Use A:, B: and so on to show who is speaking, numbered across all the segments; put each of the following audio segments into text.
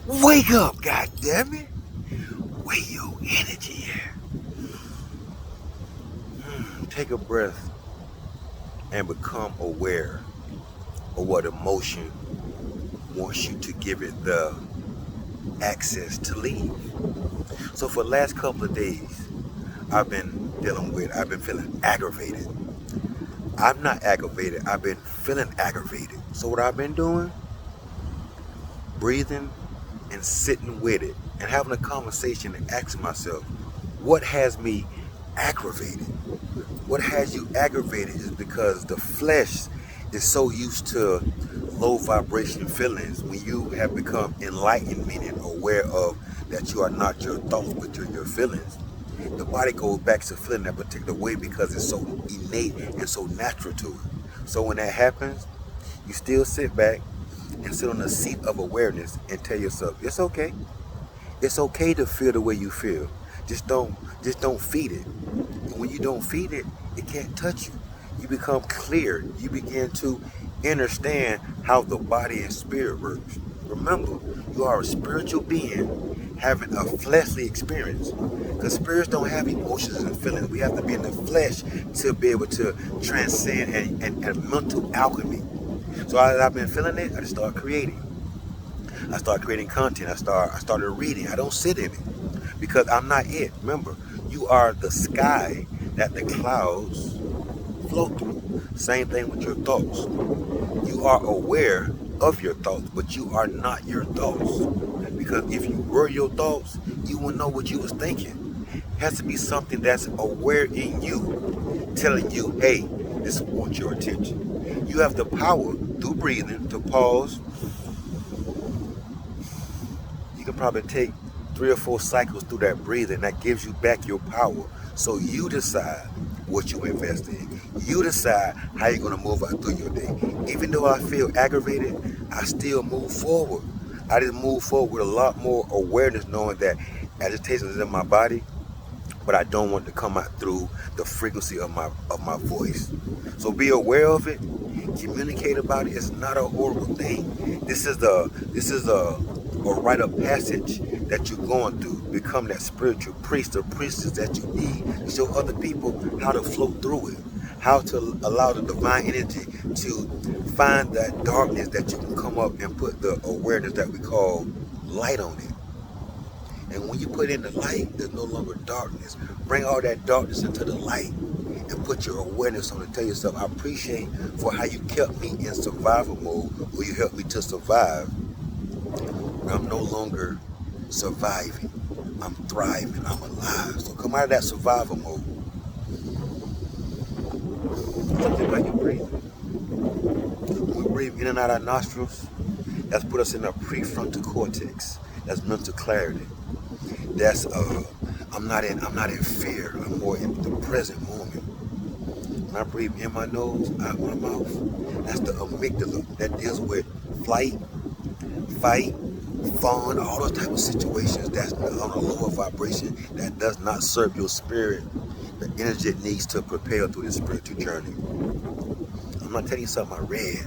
A: Wake up, goddammit! Where your energy at? Take a breath and become aware of what emotion wants you to give it the access to leave. So for the last couple of days, I've been feeling aggravated. I'm not aggravated, I've been feeling aggravated. So what I've been doing, breathing and sitting with it and having a conversation and asking myself, what has me aggravated? What has you aggravated is because the flesh is so used to low vibration feelings. When you have become enlightened, meaning aware of that you are not your thoughts but you're your feelings, the body goes back to feeling that particular way because it's so innate and so natural to it. So when that happens, you still sit back and sit on the seat of awareness and tell yourself, it's okay. It's okay to feel the way you feel. Just don't feed it. And when you don't feed it, it can't touch you. You become clear. You begin to understand how the body and spirit works. Remember, you are a spiritual being having a fleshly experience. Because spirits don't have emotions and feelings. We have to be in the flesh to be able to transcend and mental alchemy. So I've been feeling it, I just started creating. I started creating content. I started reading. I don't sit in it because I'm not it. Remember, you are the sky that the clouds float through. Same thing with your thoughts. You are aware of your thoughts, but you are not your thoughts. Because if you were your thoughts, you would know what you was thinking. It has to be something that's aware in you, telling you, hey, this wants your attention. You have the power through breathing to pause. You can probably take 3 or 4 cycles through that breathing. That gives you back your power. So you decide what you invest in. You decide how you're going to move out through your day. Even though I feel aggravated, I still move forward. I just move forward with a lot more awareness, knowing that agitation is in my body, but I don't want it to come out through the frequency of my voice. So be aware of it. Communicate about it. It's not a horrible thing. This is a rite of passage that you're going through. Become that spiritual priest or priestess that you need to show other people how to flow through it, how to allow the divine energy to find that darkness that you can come up and put the awareness that we call light on it. And when you put in the light, there's no longer darkness. Bring all that darkness into the light and put your awareness on it. Tell yourself, I appreciate for how you kept me in survival mode, or you helped me to survive. I'm no longer surviving. I'm thriving. I'm alive. So come out of that survival mode. Something about you breathing. When we breathe in and out our nostrils, that's put us in our prefrontal cortex. That's mental clarity. That's I'm not in fear. I'm more in the present moment. When I breathe in my nose, out my mouth, that's the amygdala that deals with flight, fight, fawn, all those type of situations that's on a lower vibration that does not serve your spirit, the energy it needs to propel through this spiritual journey. I'm not telling you something I read.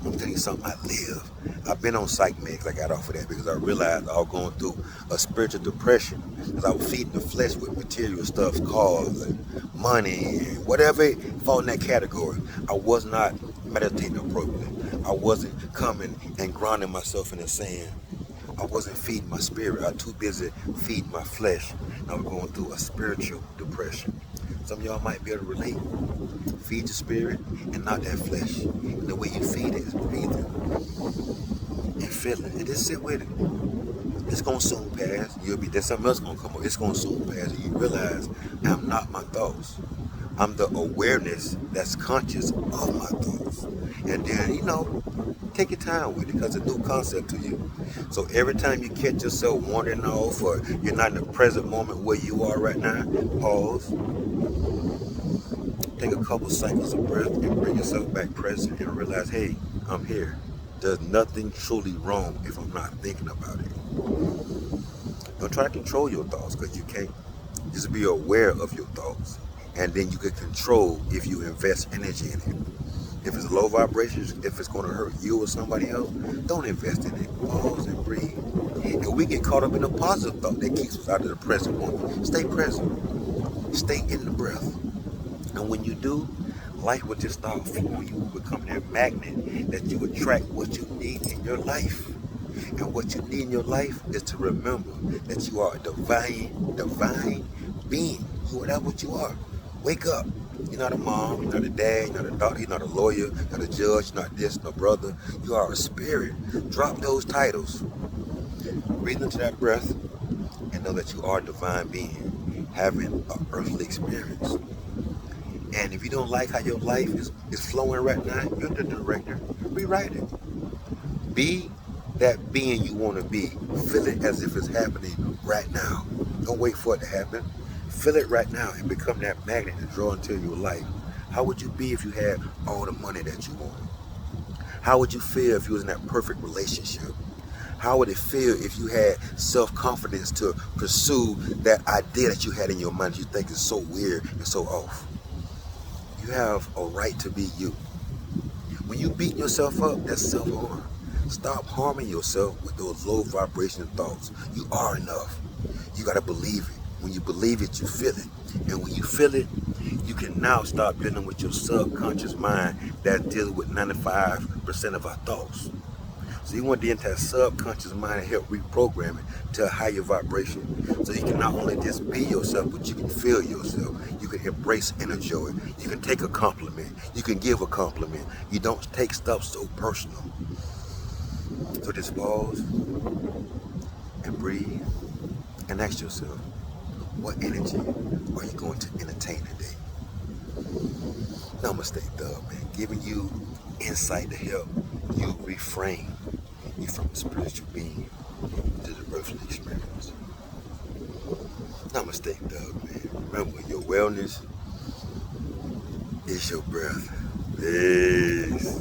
A: I'm telling you something I live. I've been on psych meds. I got off of that because I realized I was going through a spiritual depression because I was feeding the flesh with material stuff, cars and money and whatever it fall in that category. I was not meditating appropriately. I wasn't coming and grounding myself in the sand. I wasn't feeding my spirit. I was too busy feeding my flesh. I was going through a spiritual depression. Some of y'all might be able to relate. Feed your spirit and not that flesh. And the way you feed it is breathing and feeling. And just sit with it. It's going to soon pass. There's something else going to come up. It's going to soon pass. And you realize I'm not my thoughts. I'm the awareness that's conscious of my thoughts. And then, take your time with it because it's a new concept to you. So every time you catch yourself wandering off or you're not in the present moment where you are right now, pause. Take a couple cycles of breath and bring yourself back present and realize, hey, I'm here. There's nothing truly wrong if I'm not thinking about it. Don't try to control your thoughts because you can't. Just be aware of your thoughts. And then you can control if you invest energy in it. If it's low vibrations, if it's going to hurt you or somebody else, don't invest in it. Pause and breathe. And But we get caught up in a positive thought that keeps us out of the present moment. Stay present. Stay in the breath. And when you do, life will just start flowing. You will become that magnet that you attract what you need in your life. And what you need in your life is to remember that you are a divine being. You are that what you are. Wake up. You're not a mom, you're not a dad, you're not a doctor, you're not a lawyer, you're not a judge, you're not this, no brother. You are a spirit. Drop those titles. Breathe into that breath and know that you are a divine being having an earthly experience. And if you don't like how your life is flowing right now, you're the director. Rewrite it. Be that being you want to be. Feel it as if it's happening right now. Don't wait for it to happen. Feel it right now and become that magnet to draw into your life. How would you be if you had all the money that you wanted? How would you feel if you was in that perfect relationship? How would it feel if you had self-confidence to pursue that idea that you had in your mind that you think is so weird and so off? You have a right to be you. When you beat yourself up, that's self-harm. Stop harming yourself with those low vibration thoughts. You are enough. You got to believe it. When you believe it, you feel it. And when you feel it, you can now start dealing with your subconscious mind that deals with 95% of our thoughts. So you want to enter that subconscious mind and help reprogram it to a higher vibration. So you can not only just be yourself, but you can feel yourself. You can embrace inner joy. You can take a compliment. You can give a compliment. You don't take stuff so personal. So just pause and breathe and ask yourself, what energy are you going to entertain today? Namaste, Thug, man. Giving you insight to help you reframe you from the spiritual being to the earthly experience. Namaste, Thug, man. Remember, your wellness is your breath. Peace.